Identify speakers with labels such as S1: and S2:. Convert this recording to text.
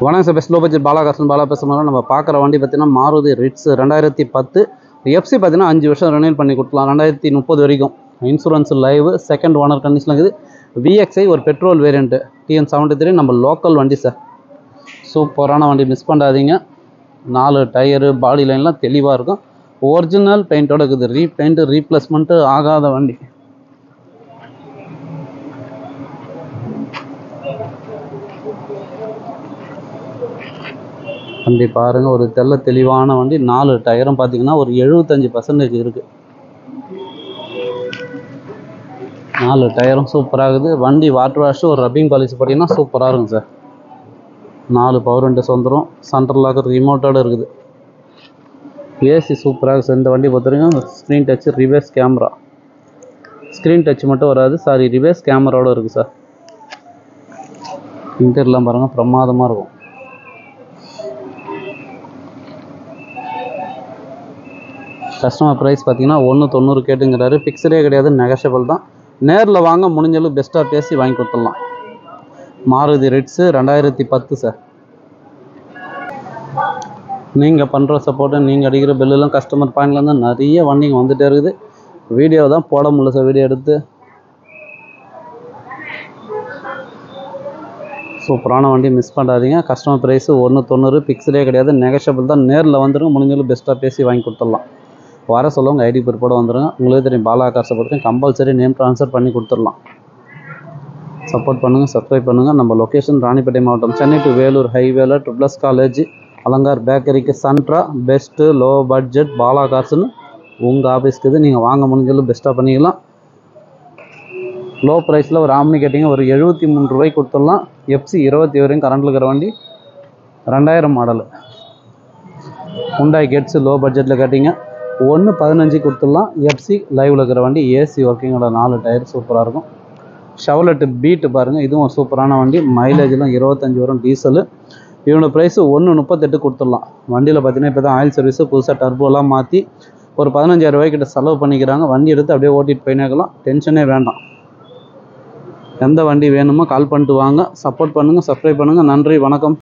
S1: வணக்கம் sir, best low budget பாலாகாசன் Bala பேசுகிறோம். நம்ம பார்க்குற வண்டி பார்த்தீங்கன்னா மாருதி ரிட்ஸ் 2010 எஃப்சி பார்த்தீங்கன்னா 5 வருஷம் ரெனியூல் பண்ணி கொடுக்கலாம். 2030 வரைக்கும் இன்சூரன்ஸ் லைவ், செகண்ட் ஓனர் கண்டிஷனில் இருக்குது. விஎக்ஸ்ஐ ஒரு பெட்ரோல் வேரியண்ட்டு TN73 நம்ம லோக்கல் வண்டி சார். சூப்பரான வண்டி, மிஸ் பண்ணாதீங்க. 4 டயரு பாடி லைன்லாம் தெளிவாக இருக்கும். ஒரிஜினல் பெயிண்டோடு இருக்குது. ரீபெயிண்ட்டு ரீப்ளேஸ்மெண்ட்டு ஆகாத வண்டி. வண்டி பாருங்கள், ஒரு தெளிவான வண்டி. 4 டயரும் பார்த்தீங்கன்னா ஒரு 75% இருக்குது. 4 டயரும் சூப்பராகுது. வண்டி வாட்டர் வாஷ், ஒரு ரப்பிங் பாலிசி பார்த்தீங்கன்னா சூப்பராக இருக்கும் சார். 4 பவர் விண்டோஸ் வந்துடும். சென்ட்ரல் லாக்கர் ரிமோட்டோடு இருக்குது. ஏசி சூப்பராக சார். இந்த வண்டி பொறுத்த வரைக்கும் screen touch, reverse camera. Screen touch மட்டும் வராது, சாரி ரிவர்ஸ் கேமராவோடு இருக்குது சார். இன்டர்லாம் பாருங்கள், பிரமாதமாக இருக்கும். கஸ்டமர் ப்ரைஸ் பார்த்தீங்கன்னா 190 கேட்டுங்கிறாரு. ஃபிக்ஸடே கிடையாது, நெகஷியபிள் தான். நேரில் வாங்க, முடிஞ்சளவு பெஸ்ட்டாக பேசி வாங்கி கொடுத்துடலாம். Maruti Ritz 2010 sir. நீங்கள் பண்ணுற சப்போர்ட்டு, நீங்கள் அடிக்கிற பில்லுலாம் கஸ்டமர் பாயிண்ட்லேருந்து நிறைய வண்டிங்க வந்துகிட்டே இருக்குது. வீடியோ தான் போட முடியல சார். வீடியோ எடுத்து சூப்பரான வண்டி, மிஸ் பண்ணாதீங்க. கஸ்டமர் ப்ரைஸு 190, ஃபிக்ஸடே கிடையாது, நெகஷியபிள் தான். நேரில் வந்துடுங்க, முடிஞ்சளவு பெஸ்ட்டாக பேசி வாங்கி கொடுத்துடலாம். வர சொல்லுவாங்க, ஐடி ப்ரூஃபோட வந்துடுங்க. உங்களுக்கு தெரியும், பாலா கார்ஸை பொறுத்து கம்பல்சரி நேம் ட்ரான்ஸ்ஃபர் பண்ணி கொடுத்துடலாம். சப்போர்ட் பண்ணுங்கள், சப்ஸ்கிரைப் பண்ணுங்கள். நம்ம லொக்கேஷன் ராணிப்பேட்டை மாவட்டம், சென்னை டு வேலூர் ஹைவேல ட்ரிபிள்எஸ் காலேஜ், அலங்கார் பேக்கரிக்கு சென்ட்ரா, பெஸ்ட்டு லோ பட்ஜெட் பாலா கார்ஸ்னு உங்கள் ஆஃபீஸ்க்கு இது. நீங்கள் வாங்க முடிஞ்சளவு பெஸ்ட்டாக பண்ணிக்கலாம். லோ ப்ரைஸில் ஒரு ஆம்னி கேட்டிங்க, ஒரு 73 ரூபாய்க்கு கொடுத்துடலாம். எஃப்சி 20 வரையும் கரண்டில் இருக்கிற வண்டி, 2000 மாடலு. ஹுண்டாய் கெட்ஸு லோ பட்ஜெட்டில் கேட்டிங்க, 115 கொடுத்துடலாம். எஃப்சி லைவில் இருக்கிற வண்டி, ஏசி ஒர்க்கிங்கோட 4 டயர் சூப்பராக இருக்கும். ஷெவர்லெட் பீட்டு பாருங்கள், இதுவும் சூப்பரான வண்டி. மைலேஜெலாம் 25 வரும், டீசலு. இவனோட ப்ரைஸு 138 கொடுத்துடலாம். வண்டியில் பார்த்தீங்கன்னா இப்போ தான் ஆயில் சர்வீஸு, புதுசாக டர்போலாம் மாற்றி ஒரு 15,000 ரூபாய்க்கிட்ட செலவு பண்ணிக்கிறாங்க. வண்டி எடுத்து அப்படியே ஓட்டிகிட்டு போயினேக்கலாம், டென்ஷனே வேண்டாம். எந்த வண்டி வேணுமோ கால் பண்ணிட்டு வாங்க. சப்போர்ட் பண்ணுங்கள், சப்ஸ்கிரைப் பண்ணுங்கள். நன்றி, வணக்கம்.